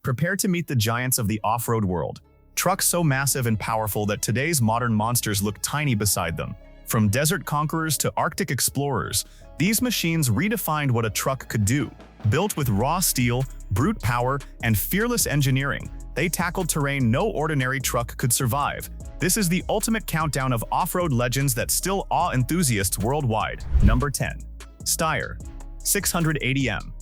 Prepare to meet the giants of the off-road world. Trucks so massive and powerful that today's modern monsters look tiny beside them. From desert conquerors to Arctic explorers, these machines redefined what a truck could do. Built with raw steel, brute power, and fearless engineering, they tackled terrain no ordinary truck could survive. This is the ultimate countdown of off-road legends that still awe enthusiasts worldwide. Number 10. Steyr 680M.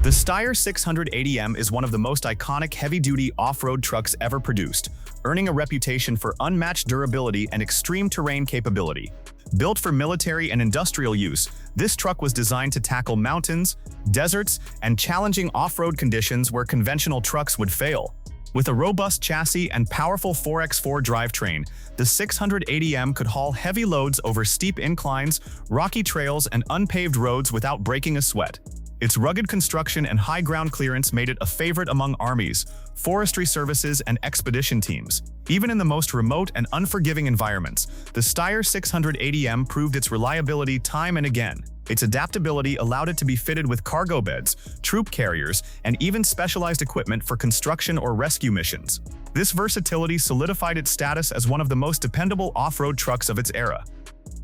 The Steyr 680M is one of the most iconic heavy-duty off-road trucks ever produced, earning a reputation for unmatched durability and extreme terrain capability. Built for military and industrial use, this truck was designed to tackle mountains, deserts, and challenging off-road conditions where conventional trucks would fail. With a robust chassis and powerful 4x4 drivetrain, the 680M could haul heavy loads over steep inclines, rocky trails, and unpaved roads without breaking a sweat. Its rugged construction and high ground clearance made it a favorite among armies, forestry services, and expedition teams. Even in the most remote and unforgiving environments, the Steyr 680M proved its reliability time and again. Its adaptability allowed it to be fitted with cargo beds, troop carriers, and even specialized equipment for construction or rescue missions. This versatility solidified its status as one of the most dependable off-road trucks of its era.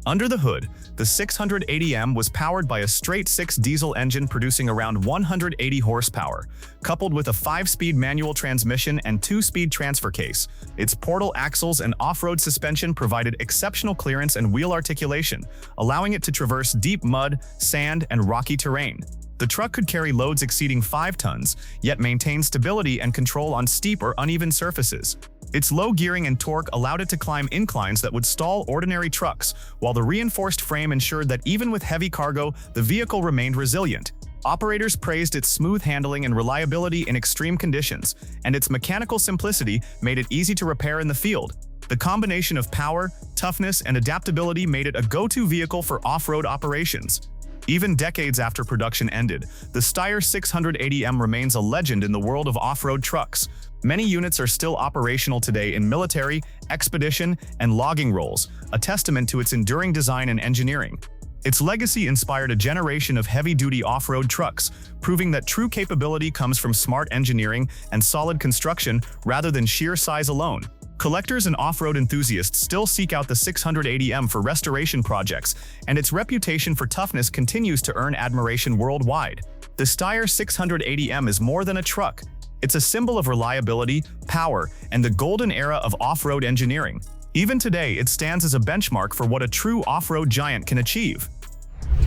Under the hood, the 680M was powered by a straight-six diesel engine producing around 180 horsepower, coupled with a 5-speed manual transmission and 2-speed transfer case. Its portal axles and off-road suspension provided exceptional clearance and wheel articulation, allowing it to traverse deep mud, sand, and rocky terrain. The truck could carry loads exceeding 5 tons, yet maintain stability and control on steep or uneven surfaces. Its low gearing and torque allowed it to climb inclines that would stall ordinary trucks, while the reinforced frame ensured that even with heavy cargo, the vehicle remained resilient. Operators praised its smooth handling and reliability in extreme conditions, and its mechanical simplicity made it easy to repair in the field. The combination of power, toughness, and adaptability made it a go-to vehicle for off-road operations. Even decades after production ended, the Steyr 680M remains a legend in the world of off-road trucks. Many units are still operational today in military, expedition, and logging roles, a testament to its enduring design and engineering. Its legacy inspired a generation of heavy-duty off-road trucks, proving that true capability comes from smart engineering and solid construction rather than sheer size alone. Collectors and off-road enthusiasts still seek out the 680M for restoration projects, and its reputation for toughness continues to earn admiration worldwide. The Steyr 680M is more than a truck. It's a symbol of reliability, power, and the golden era of off-road engineering. Even today, it stands as a benchmark for what a true off-road giant can achieve.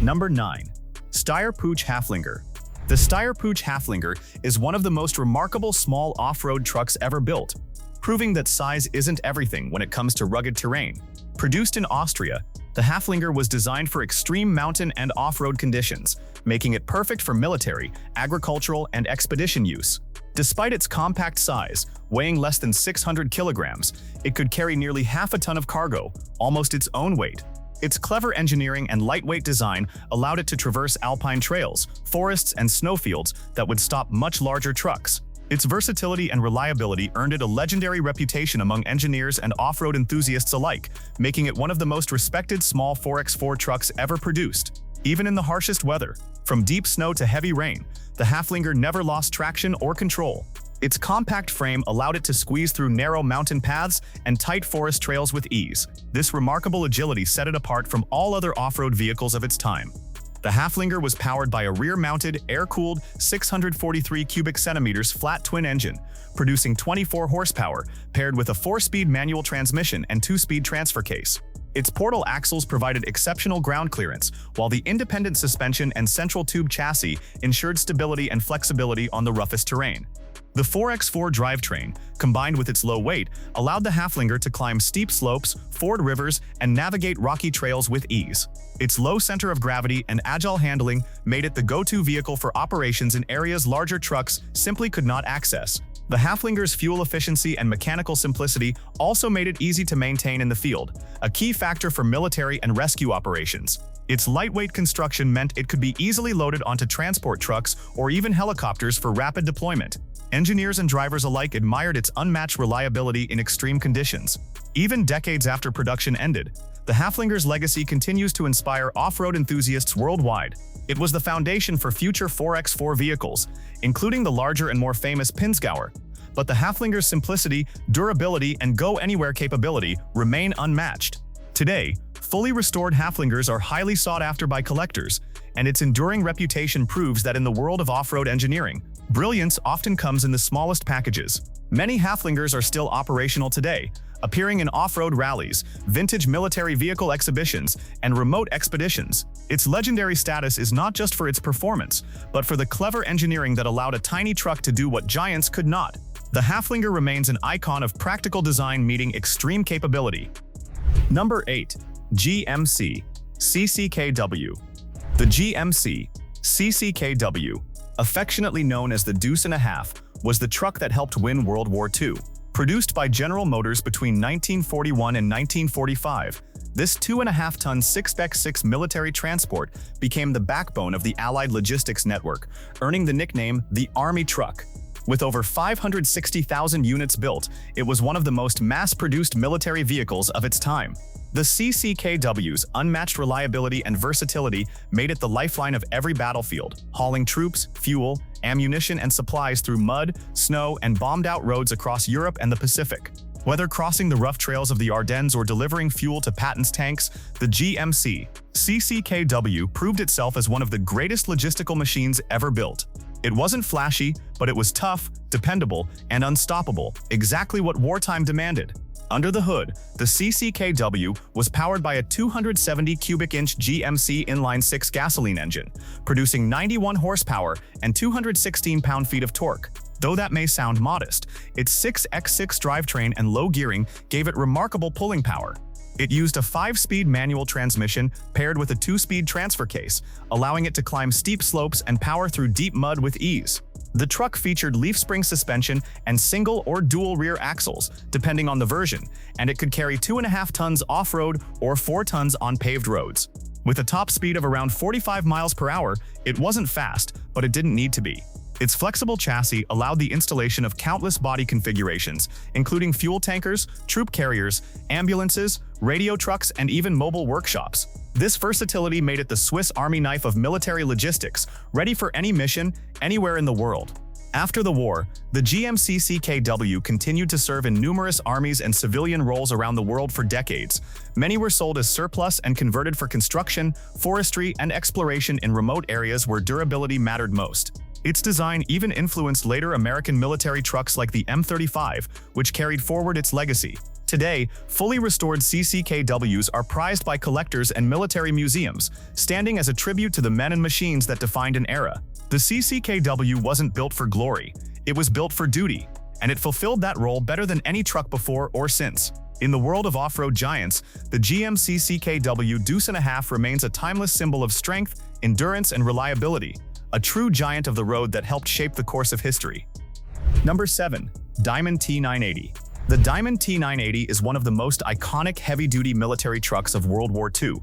Number 9. Steyr Puch Haflinger. The Steyr Puch Haflinger is one of the most remarkable small off-road trucks ever built, proving that size isn't everything when it comes to rugged terrain. Produced in Austria, the Haflinger was designed for extreme mountain and off-road conditions, making it perfect for military, agricultural, and expedition use. Despite its compact size, weighing less than 600 kilograms, it could carry nearly half a ton of cargo, almost its own weight. Its clever engineering and lightweight design allowed it to traverse alpine trails, forests, and snowfields that would stop much larger trucks. Its versatility and reliability earned it a legendary reputation among engineers and off-road enthusiasts alike, making it one of the most respected small 4x4 trucks ever produced. Even in the harshest weather, from deep snow to heavy rain, the Haflinger never lost traction or control. Its compact frame allowed it to squeeze through narrow mountain paths and tight forest trails with ease. This remarkable agility set it apart from all other off-road vehicles of its time. The Haflinger was powered by a rear-mounted, air-cooled 643 cubic centimeters flat twin engine, producing 24 horsepower, paired with a 4-speed manual transmission and 2-speed transfer case. Its portal axles provided exceptional ground clearance, while the independent suspension and central tube chassis ensured stability and flexibility on the roughest terrain. The 4x4 drivetrain, combined with its low weight, allowed the Haflinger to climb steep slopes, ford rivers, and navigate rocky trails with ease. Its low center of gravity and agile handling made it the go-to vehicle for operations in areas larger trucks simply could not access. The Haflinger's fuel efficiency and mechanical simplicity also made it easy to maintain in the field, a key factor for military and rescue operations. Its lightweight construction meant it could be easily loaded onto transport trucks or even helicopters for rapid deployment. Engineers and drivers alike admired its unmatched reliability in extreme conditions. Even decades after production ended, the Haflinger's legacy continues to inspire off-road enthusiasts worldwide. It was the foundation for future 4x4 vehicles, including the larger and more famous Pinzgauer. But the Haflinger's simplicity, durability, and go-anywhere capability remain unmatched. Today, fully restored Haflingers are highly sought after by collectors, and its enduring reputation proves that in the world of off-road engineering, brilliance often comes in the smallest packages. Many Haflingers are still operational today, appearing in off-road rallies, vintage military vehicle exhibitions, and remote expeditions. Its legendary status is not just for its performance, but for the clever engineering that allowed a tiny truck to do what giants could not. The Haflinger remains an icon of practical design meeting extreme capability. Number 8. GMC CCKW. The GMC CCKW, affectionately known as the Deuce and a Half, was the truck that helped win World War II. Produced by General Motors between 1941 and 1945, this 2.5-ton 6x6 military transport became the backbone of the Allied logistics network, earning the nickname the Army Truck. With over 560,000 units built, it was one of the most mass-produced military vehicles of its time. The CCKW's unmatched reliability and versatility made it the lifeline of every battlefield, hauling troops, fuel, ammunition, and supplies through mud, snow, and bombed-out roads across Europe and the Pacific. Whether crossing the rough trails of the Ardennes or delivering fuel to Patton's tanks, the GMC CCKW proved itself as one of the greatest logistical machines ever built. It wasn't flashy, but it was tough, dependable, and unstoppable, exactly what wartime demanded. Under the hood, the CCKW was powered by a 270 cubic inch GMC inline-6 gasoline engine, producing 91 horsepower and 216 pound-feet of torque. Though that may sound modest, its 6x6 drivetrain and low gearing gave it remarkable pulling power. It used a 5-speed manual transmission paired with a 2-speed transfer case, allowing it to climb steep slopes and power through deep mud with ease. The truck featured leaf spring suspension and single or dual rear axles, depending on the version, and it could carry 2.5 tons off-road or 4 tons on paved roads. With a top speed of around 45 miles per hour, it wasn't fast, but it didn't need to be. Its flexible chassis allowed the installation of countless body configurations, including fuel tankers, troop carriers, ambulances, radio trucks, and even mobile workshops. This versatility made it the Swiss Army knife of military logistics, ready for any mission, anywhere in the world. After the war, the GMC CKW continued to serve in numerous armies and civilian roles around the world for decades. Many were sold as surplus and converted for construction, forestry, and exploration in remote areas where durability mattered most. Its design even influenced later American military trucks like the M35, which carried forward its legacy. Today, fully restored CCKWs are prized by collectors and military museums, standing as a tribute to the men and machines that defined an era. The CCKW wasn't built for glory, it was built for duty, and it fulfilled that role better than any truck before or since. In the world of off-road giants, the GMC CKW Deuce and a Half remains a timeless symbol of strength, endurance, and reliability, a true giant of the road that helped shape the course of history. Number 7. Diamond T980. The Diamond T980 is one of the most iconic heavy-duty military trucks of World War II,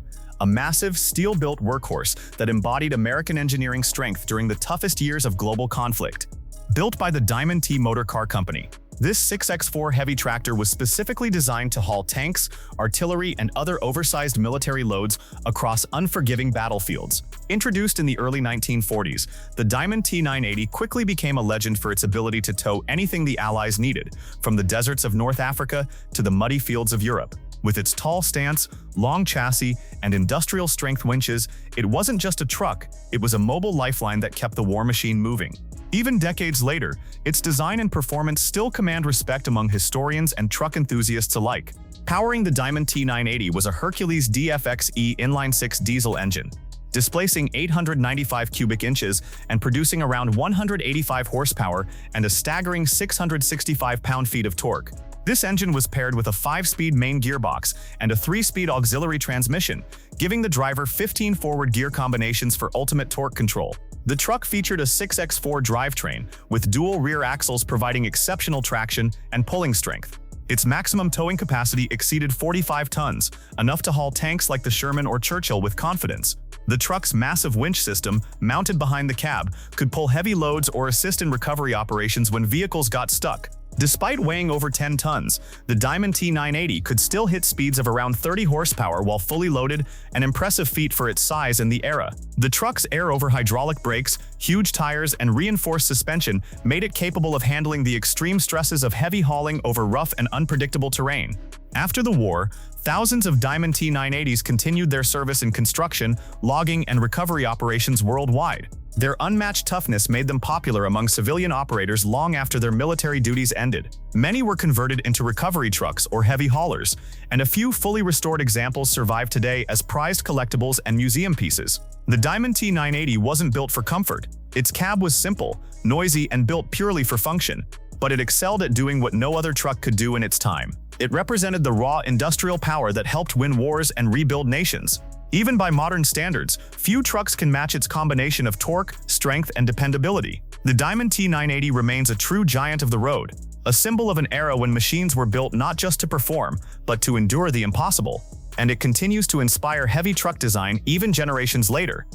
a massive, steel-built workhorse that embodied American engineering strength during the toughest years of global conflict. Built by the Diamond T Motor Car Company, this 6x4 heavy tractor was specifically designed to haul tanks, artillery, and other oversized military loads across unforgiving battlefields. Introduced in the early 1940s, the Diamond T980 quickly became a legend for its ability to tow anything the Allies needed, from the deserts of North Africa to the muddy fields of Europe. With its tall stance, long chassis, and industrial-strength winches, it wasn't just a truck, it was a mobile lifeline that kept the war machine moving. Even decades later, its design and performance still command respect among historians and truck enthusiasts alike. Powering the Diamond T980 was a Hercules DFXE inline-6 diesel engine, displacing 895 cubic inches and producing around 185 horsepower and a staggering 665 pound-feet of torque. This engine was paired with a 5-speed main gearbox and a 3-speed auxiliary transmission, giving the driver 15 forward gear combinations for ultimate torque control. The truck featured a 6x4 drivetrain, with dual rear axles providing exceptional traction and pulling strength. Its maximum towing capacity exceeded 45 tons, enough to haul tanks like the Sherman or Churchill with confidence. The truck's massive winch system, mounted behind the cab, could pull heavy loads or assist in recovery operations when vehicles got stuck. Despite weighing over 10 tons, the Diamond T980 could still hit speeds of around 30 horsepower while fully loaded, an impressive feat for its size and the era. The truck's air-over-hydraulic brakes, huge tires, and reinforced suspension made it capable of handling the extreme stresses of heavy hauling over rough and unpredictable terrain. After the war, thousands of Diamond T980s continued their service in construction, logging, and recovery operations worldwide. Their unmatched toughness made them popular among civilian operators long after their military duties ended. Many were converted into recovery trucks or heavy haulers, and a few fully restored examples survive today as prized collectibles and museum pieces. The Diamond T980 wasn't built for comfort. Its cab was simple, noisy, and built purely for function, but it excelled at doing what no other truck could do in its time. It represented the raw industrial power that helped win wars and rebuild nations. Even by modern standards, few trucks can match its combination of torque, strength, and dependability. The Diamond T980 remains a true giant of the road, a symbol of an era when machines were built not just to perform, but to endure the impossible. And it continues to inspire heavy truck design even generations later.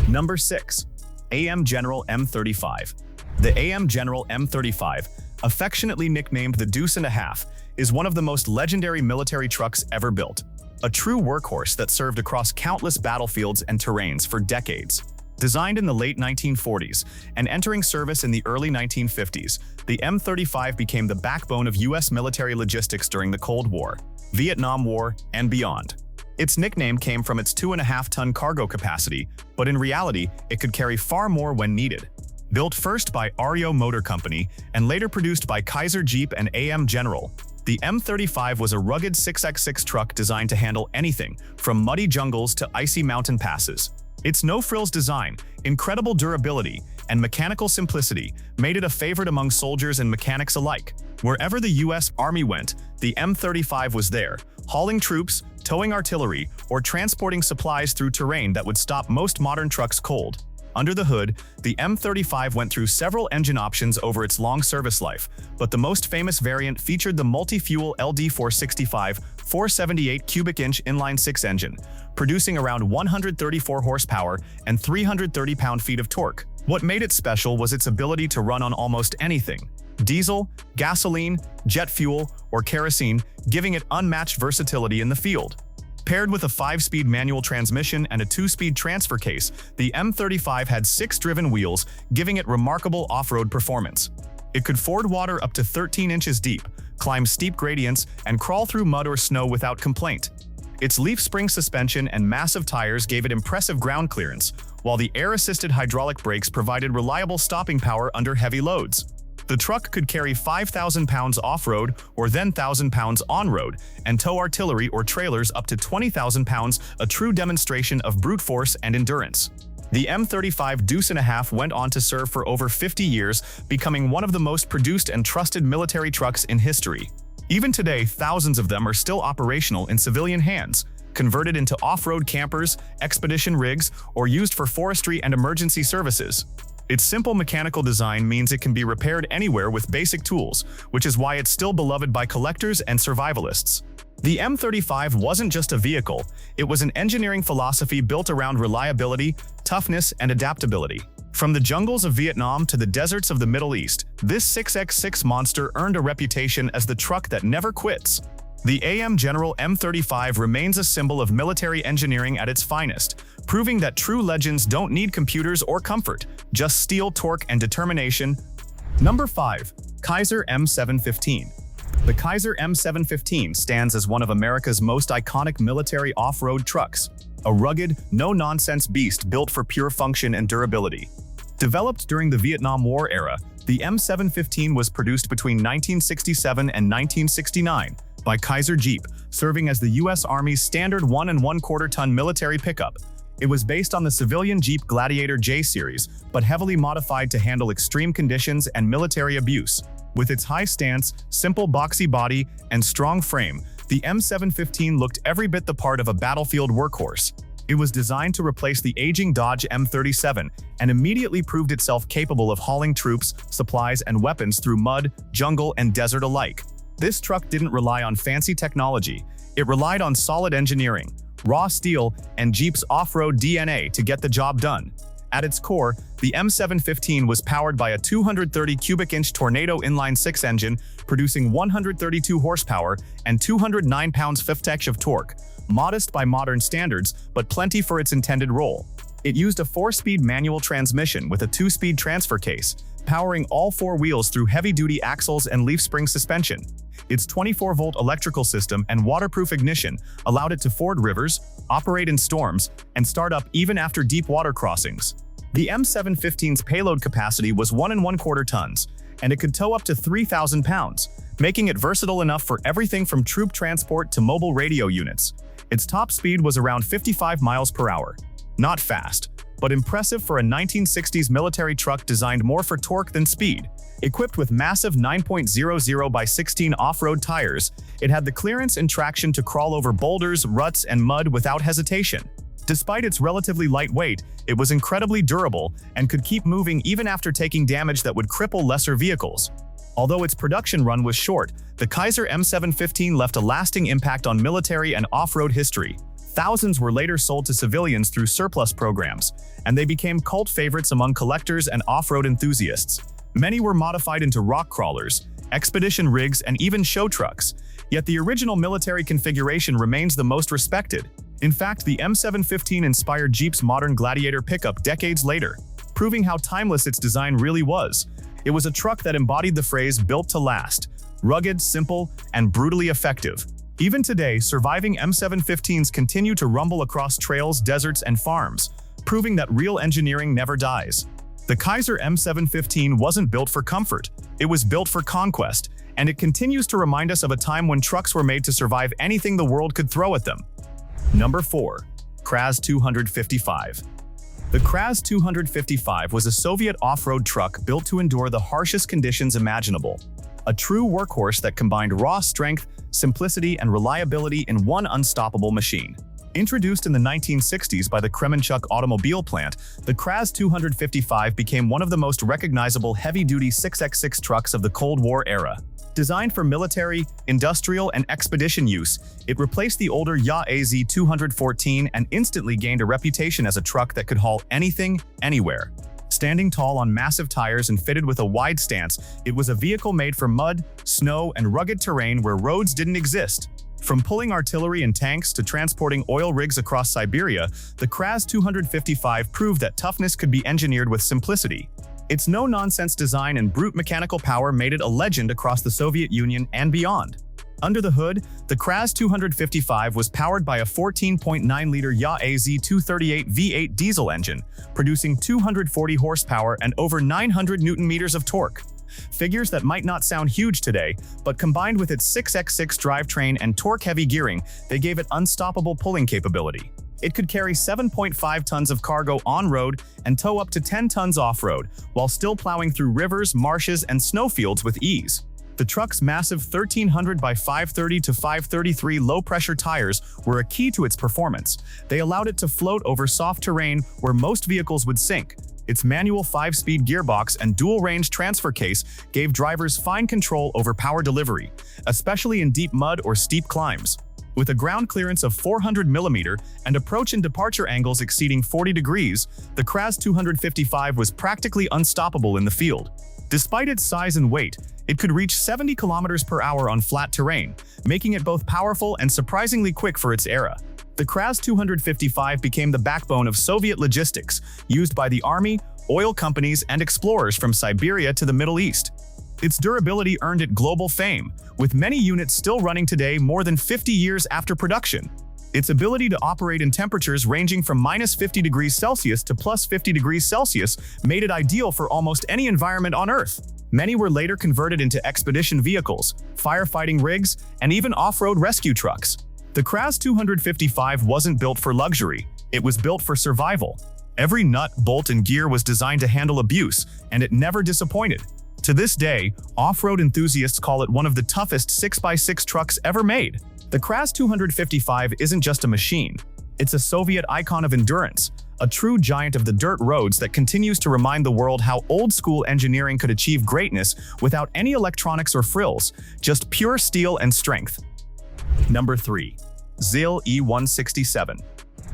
Number 6. AM General M35. The AM General M35, affectionately nicknamed the Deuce and a Half, is one of the most legendary military trucks ever built. A true workhorse that served across countless battlefields and terrains for decades. Designed in the late 1940s and entering service in the early 1950s, the M35 became the backbone of U.S. military logistics during the Cold War, Vietnam War, and beyond. Its nickname came from its 2.5-ton cargo capacity, but in reality, it could carry far more when needed. Built first by REO Motor Company and later produced by Kaiser Jeep and AM General, the M35 was a rugged 6x6 truck designed to handle anything, from muddy jungles to icy mountain passes. Its no-frills design, incredible durability, and mechanical simplicity made it a favorite among soldiers and mechanics alike. Wherever the U.S. Army went, the M35 was there, hauling troops, towing artillery, or transporting supplies through terrain that would stop most modern trucks cold. Under the hood, the M35 went through several engine options over its long service life, but the most famous variant featured the multi-fuel LD465 478 cubic-inch inline-6 engine, producing around 134 horsepower and 330 pound-feet of torque. What made it special was its ability to run on almost anything: diesel, gasoline, jet fuel, or kerosene, giving it unmatched versatility in the field. Paired with a 5-speed manual transmission and a 2-speed transfer case, the M35 had 6 driven wheels, giving it remarkable off-road performance. It could ford water up to 13 inches deep, climb steep gradients, and crawl through mud or snow without complaint. Its leaf spring suspension and massive tires gave it impressive ground clearance, while the air-assisted hydraulic brakes provided reliable stopping power under heavy loads. The truck could carry 5,000 pounds off-road or then 1,000 pounds on-road, and tow artillery or trailers up to 20,000 pounds, a true demonstration of brute force and endurance. The M35 Deuce and a Half went on to serve for over 50 years, becoming one of the most produced and trusted military trucks in history. Even today, thousands of them are still operational in civilian hands, converted into off-road campers, expedition rigs, or used for forestry and emergency services. Its simple mechanical design means it can be repaired anywhere with basic tools, which is why it's still beloved by collectors and survivalists. The M35 wasn't just a vehicle, it was an engineering philosophy built around reliability, toughness, and adaptability. From the jungles of Vietnam to the deserts of the Middle East, this 6x6 monster earned a reputation as the truck that never quits. The AM General M35 remains a symbol of military engineering at its finest, proving that true legends don't need computers or comfort, just steel, torque, and determination. Number 5. Kaiser M715. The Kaiser M715 stands as one of America's most iconic military off-road trucks, a rugged, no-nonsense beast built for pure function and durability. Developed during the Vietnam War era, the M715 was produced between 1967 and 1969 by Kaiser Jeep, serving as the U.S. Army's standard 1 1/4-ton military pickup. It was based on the civilian Jeep Gladiator J series, but heavily modified to handle extreme conditions and military abuse. With its high stance, simple boxy body, and strong frame, the M715 looked every bit the part of a battlefield workhorse. It was designed to replace the aging Dodge M37 and immediately proved itself capable of hauling troops, supplies, and weapons through mud, jungle, and desert alike. This truck didn't rely on fancy technology. It relied on solid engineering, raw steel, and Jeep's off-road DNA to get the job done. At its core, the M715 was powered by a 230 cubic inch Tornado inline-six engine, producing 132 horsepower and 209 pounds-feet of torque. Modest by modern standards, but plenty for its intended role. It used a 4-speed manual transmission with a 2-speed transfer case, powering all 4 wheels through heavy-duty axles and leaf spring suspension. Its 24-volt electrical system and waterproof ignition allowed it to ford rivers, operate in storms, and start up even after deep water crossings. The M715's payload capacity was 1¼ tons, and it could tow up to 3,000 pounds, making it versatile enough for everything from troop transport to mobile radio units. Its top speed was around 55 miles per hour. Not fast, but impressive for a 1960s military truck designed more for torque than speed. Equipped with massive 9.00 by 16 off-road tires, it had the clearance and traction to crawl over boulders, ruts, and mud without hesitation. Despite its relatively light weight, it was incredibly durable and could keep moving even after taking damage that would cripple lesser vehicles. Although its production run was short, the Kaiser M715 left a lasting impact on military and off-road history. Thousands were later sold to civilians through surplus programs, and they became cult favorites among collectors and off-road enthusiasts. Many were modified into rock crawlers, expedition rigs, and even show trucks, yet the original military configuration remains the most respected. In fact, the M715 inspired Jeep's modern Gladiator pickup decades later, proving how timeless its design really was. It was a truck that embodied the phrase "built to last," rugged, simple, and brutally effective. Even today, surviving M715s continue to rumble across trails, deserts, and farms, proving that real engineering never dies. The Kaiser M715 wasn't built for comfort, it was built for conquest, and it continues to remind us of a time when trucks were made to survive anything the world could throw at them. Number 4. Kraz 255. The Kraz 255 was a Soviet off-road truck built to endure the harshest conditions imaginable. A true workhorse that combined raw strength, simplicity, and reliability in one unstoppable machine. Introduced in the 1960s by the Kremenchuk automobile plant, the Kraz 255 became one of the most recognizable heavy-duty 6x6 trucks of the Cold War era. Designed for military, industrial, and expedition use, it replaced the older Ya-AZ 214 and instantly gained a reputation as a truck that could haul anything, anywhere. Standing tall on massive tires and fitted with a wide stance, it was a vehicle made for mud, snow, and rugged terrain where roads didn't exist. From pulling artillery and tanks to transporting oil rigs across Siberia, the Kraz 255 proved that toughness could be engineered with simplicity. Its no-nonsense design and brute mechanical power made it a legend across the Soviet Union and beyond. Under the hood, the Kraz 255 was powered by a 14.9-liter Ya-AZ 238 V8 diesel engine, producing 240 horsepower and over 900 newton-meters of torque. Figures that might not sound huge today, but combined with its 6x6 drivetrain and torque-heavy gearing, they gave it unstoppable pulling capability. It could carry 7.5 tons of cargo on-road and tow up to 10 tons off-road, while still plowing through rivers, marshes, and snowfields with ease. The truck's massive 1300 by 530 to 533 low-pressure tires were a key to its performance. They allowed it to float over soft terrain where most vehicles would sink. Its manual 5-speed gearbox and dual-range transfer case gave drivers fine control over power delivery, especially in deep mud or steep climbs. With a ground clearance of 400 mm and approach and departure angles exceeding 40 degrees, the Kraz 255 was practically unstoppable in the field. Despite its size and weight, it could reach 70 km per hour on flat terrain, making it both powerful and surprisingly quick for its era. The Kraz 255 became the backbone of Soviet logistics, used by the army, oil companies, and explorers from Siberia to the Middle East. Its durability earned it global fame, with many units still running today more than 50 years after production. Its ability to operate in temperatures ranging from -50 degrees Celsius to +50 degrees Celsius made it ideal for almost any environment on Earth. Many were later converted into expedition vehicles, firefighting rigs, and even off-road rescue trucks. The Kraz 255 wasn't built for luxury, it was built for survival. Every nut, bolt, and gear was designed to handle abuse, and it never disappointed. To this day, off-road enthusiasts call it one of the toughest 6x6 trucks ever made. The Kraz 255 isn't just a machine, it's a Soviet icon of endurance, a true giant of the dirt roads that continues to remind the world how old-school engineering could achieve greatness without any electronics or frills, just pure steel and strength. Number 3. ZIL E167.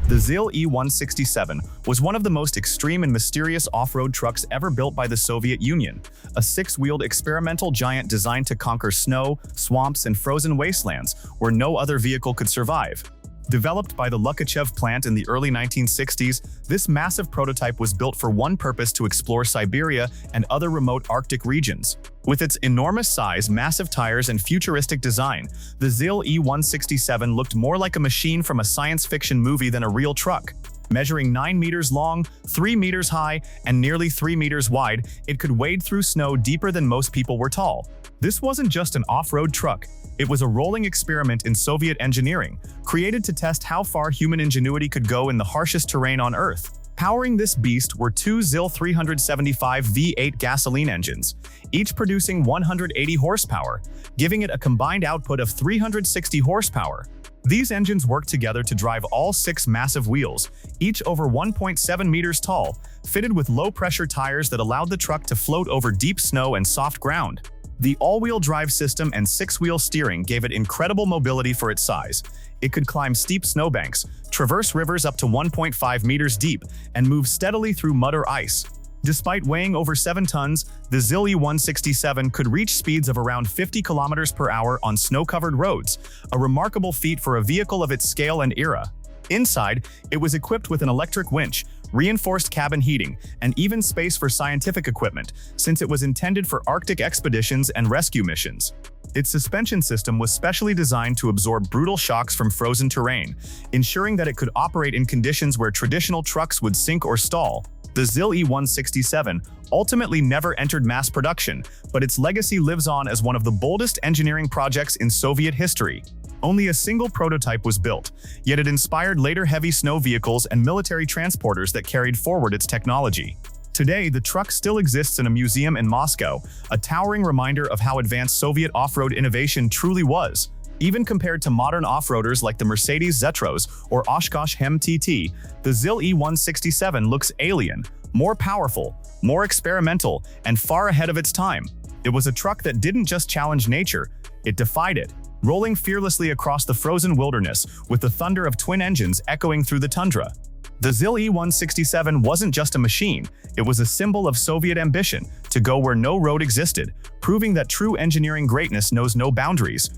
The ZIL E167 was one of the most extreme and mysterious off-road trucks ever built by the Soviet Union, a six-wheeled experimental giant designed to conquer snow, swamps, and frozen wastelands where no other vehicle could survive. Developed by the Lukachev plant in the early 1960s, this massive prototype was built for one purpose: to explore Siberia and other remote Arctic regions. With its enormous size, massive tires, and futuristic design, the ZIL E167 looked more like a machine from a science fiction movie than a real truck. Measuring 9 meters long, 3 meters high, and nearly 3 meters wide, it could wade through snow deeper than most people were tall. This wasn't just an off-road truck. It was a rolling experiment in Soviet engineering, created to test how far human ingenuity could go in the harshest terrain on Earth. Powering this beast were two ZIL 375 V8 gasoline engines, each producing 180 horsepower, giving it a combined output of 360 horsepower. These engines worked together to drive all 6 massive wheels, each over 1.7 meters tall, fitted with low-pressure tires that allowed the truck to float over deep snow and soft ground. The all-wheel drive system and 6-wheel steering gave it incredible mobility for its size. It could climb steep snowbanks, traverse rivers up to 1.5 meters deep, and move steadily through mud or ice. Despite weighing over 7 tons, the ZIL E167 could reach speeds of around 50 kilometers per hour on snow-covered roads, a remarkable feat for a vehicle of its scale and era. Inside, it was equipped with an electric winch, reinforced cabin heating, and even space for scientific equipment, since it was intended for Arctic expeditions and rescue missions. Its suspension system was specially designed to absorb brutal shocks from frozen terrain, ensuring that it could operate in conditions where traditional trucks would sink or stall. The ZIL E167 ultimately never entered mass production, but its legacy lives on as one of the boldest engineering projects in Soviet history. Only a single prototype was built, yet it inspired later heavy snow vehicles and military transporters that carried forward its technology. Today, the truck still exists in a museum in Moscow, a towering reminder of how advanced Soviet off-road innovation truly was. Even compared to modern off-roaders like the Mercedes Zetros or Oshkosh MTT, the ZIL E167 looks alien, more powerful, more experimental, and far ahead of its time. It was a truck that didn't just challenge nature, it defied it, rolling fearlessly across the frozen wilderness with the thunder of twin engines echoing through the tundra. The ZIL E167 wasn't just a machine, it was a symbol of Soviet ambition to go where no road existed, proving that true engineering greatness knows no boundaries.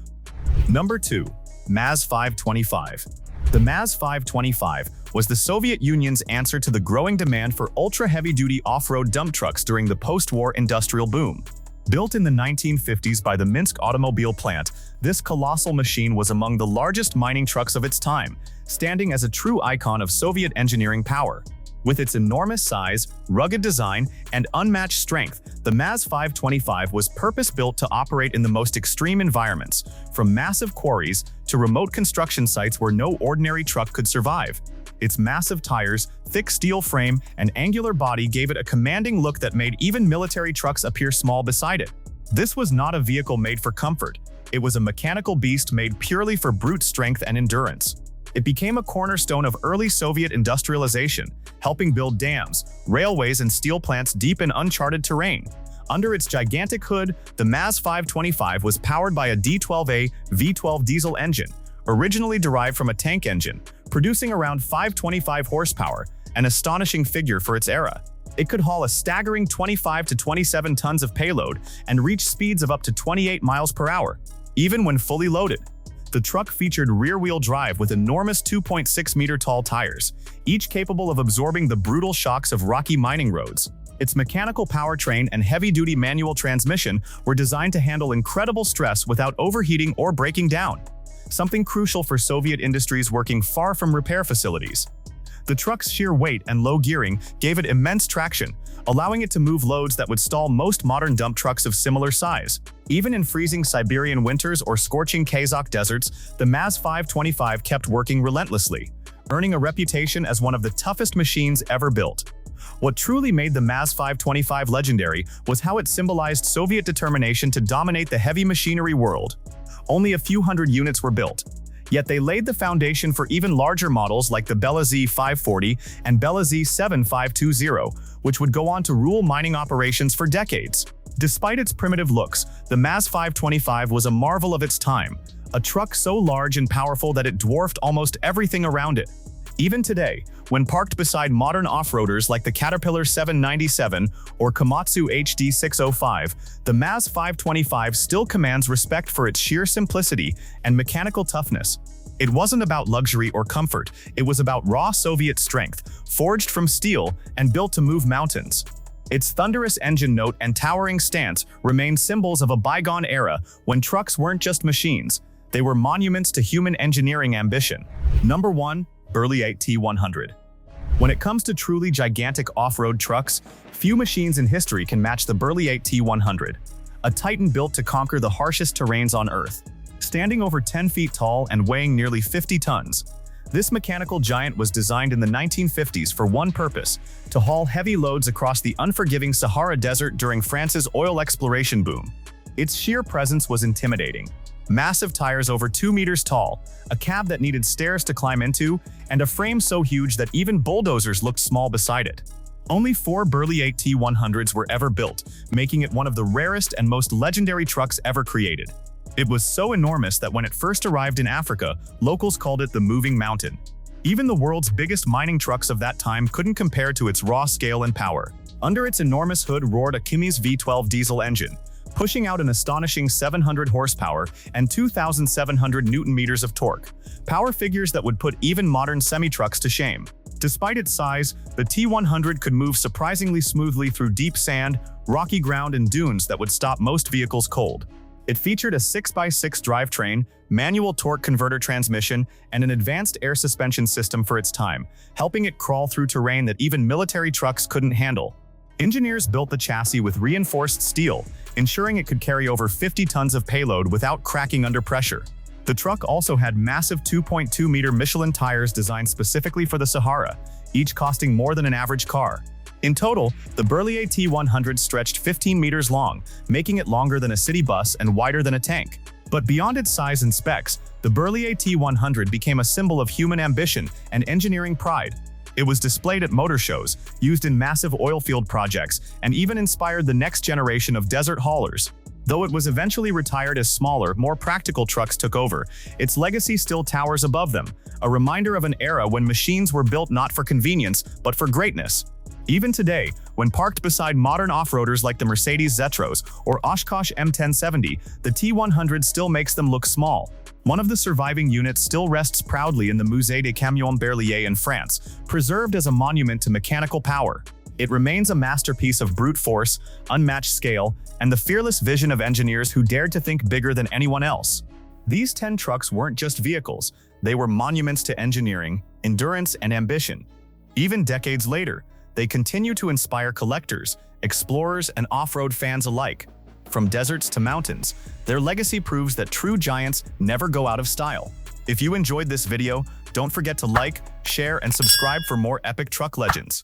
Number 2. MAZ 525. The MAZ 525 was the Soviet Union's answer to the growing demand for ultra-heavy-duty off-road dump trucks during the post-war industrial boom. Built in the 1950s by the Minsk automobile plant, this colossal machine was among the largest mining trucks of its time, standing as a true icon of Soviet engineering power. With its enormous size, rugged design, and unmatched strength, the MAZ 525 was purpose-built to operate in the most extreme environments, from massive quarries to remote construction sites where no ordinary truck could survive. Its massive tires, thick steel frame, and angular body gave it a commanding look that made even military trucks appear small beside it. This was not a vehicle made for comfort. It was a mechanical beast made purely for brute strength and endurance. It became a cornerstone of early Soviet industrialization, helping build dams, railways, and steel plants deep in uncharted terrain. Under its gigantic hood, the MAZ 525 was powered by a D12A V12 diesel engine, originally derived from a tank engine, producing around 525 horsepower, an astonishing figure for its era. It could haul a staggering 25 to 27 tons of payload and reach speeds of up to 28 miles per hour, even when fully loaded. The truck featured rear-wheel drive with enormous 2.6-meter-tall tires, each capable of absorbing the brutal shocks of rocky mining roads. Its mechanical powertrain and heavy-duty manual transmission were designed to handle incredible stress without overheating or breaking down, something crucial for Soviet industries working far from repair facilities. The truck's sheer weight and low gearing gave it immense traction, allowing it to move loads that would stall most modern dump trucks of similar size. Even in freezing Siberian winters or scorching Kazakh deserts, the MAZ 525 kept working relentlessly, earning a reputation as one of the toughest machines ever built. What truly made the MAZ 525 legendary was how it symbolized Soviet determination to dominate the heavy machinery world. Only a few hundred units were built, Yet they laid the foundation for even larger models like the Bella Z540 and Bella Z7520, which would go on to rule mining operations for decades. Despite its primitive looks, the MAZ 525 was a marvel of its time, a truck so large and powerful that it dwarfed almost everything around it. Even today, when parked beside modern off-roaders like the Caterpillar 797 or Komatsu HD 605, the MAZ 525 still commands respect for its sheer simplicity and mechanical toughness. It wasn't about luxury or comfort, it was about raw Soviet strength, forged from steel and built to move mountains. Its thunderous engine note and towering stance remain symbols of a bygone era when trucks weren't just machines, they were monuments to human engineering ambition. Number 1. Burly T100. When it comes to truly gigantic off-road trucks, few machines in history can match the Burly T100, a titan built to conquer the harshest terrains on Earth. Standing over 10 feet tall and weighing nearly 50 tons, this mechanical giant was designed in the 1950s for one purpose: to haul heavy loads across the unforgiving Sahara Desert during France's oil exploration boom. Its sheer presence was intimidating. Massive tires over 2 meters tall, a cab that needed stairs to climb into, and a frame so huge that even bulldozers looked small beside it. Only 4 Burly T100s were ever built, making it one of the rarest and most legendary trucks ever created. It was so enormous that when it first arrived in Africa, locals called it the Moving Mountain. Even the world's biggest mining trucks of that time couldn't compare to its raw scale and power. Under its enormous hood roared a Cummins V12 diesel engine, pushing out an astonishing 700 horsepower and 2,700 newton-meters of torque, power figures that would put even modern semi-trucks to shame. Despite its size, the T100 could move surprisingly smoothly through deep sand, rocky ground, and dunes that would stop most vehicles cold. It featured a 6x6 drivetrain, manual torque converter transmission, and an advanced air suspension system for its time, helping it crawl through terrain that even military trucks couldn't handle. Engineers built the chassis with reinforced steel, ensuring it could carry over 50 tons of payload without cracking under pressure. The truck also had massive 2.2-meter Michelin tires designed specifically for the Sahara, each costing more than an average car. In total, the Burly T100 stretched 15 meters long, making it longer than a city bus and wider than a tank. But beyond its size and specs, the Burly T100 became a symbol of human ambition and engineering pride. It was displayed at motor shows, used in massive oil field projects, and even inspired the next generation of desert haulers. Though it was eventually retired as smaller, more practical trucks took over, its legacy still towers above them, a reminder of an era when machines were built not for convenience, but for greatness. Even today, when parked beside modern off-roaders like the Mercedes Zetros or Oshkosh M1070, the T100 still makes them look small. One of the surviving units still rests proudly in the Musée des Camions Berlier in France, preserved as a monument to mechanical power. It remains a masterpiece of brute force, unmatched scale, and the fearless vision of engineers who dared to think bigger than anyone else. These 10 trucks weren't just vehicles, they were monuments to engineering, endurance, and ambition. Even decades later, they continue to inspire collectors, explorers, and off-road fans alike. From deserts to mountains, their legacy proves that true giants never go out of style. If you enjoyed this video, don't forget to like, share, and subscribe for more epic truck legends.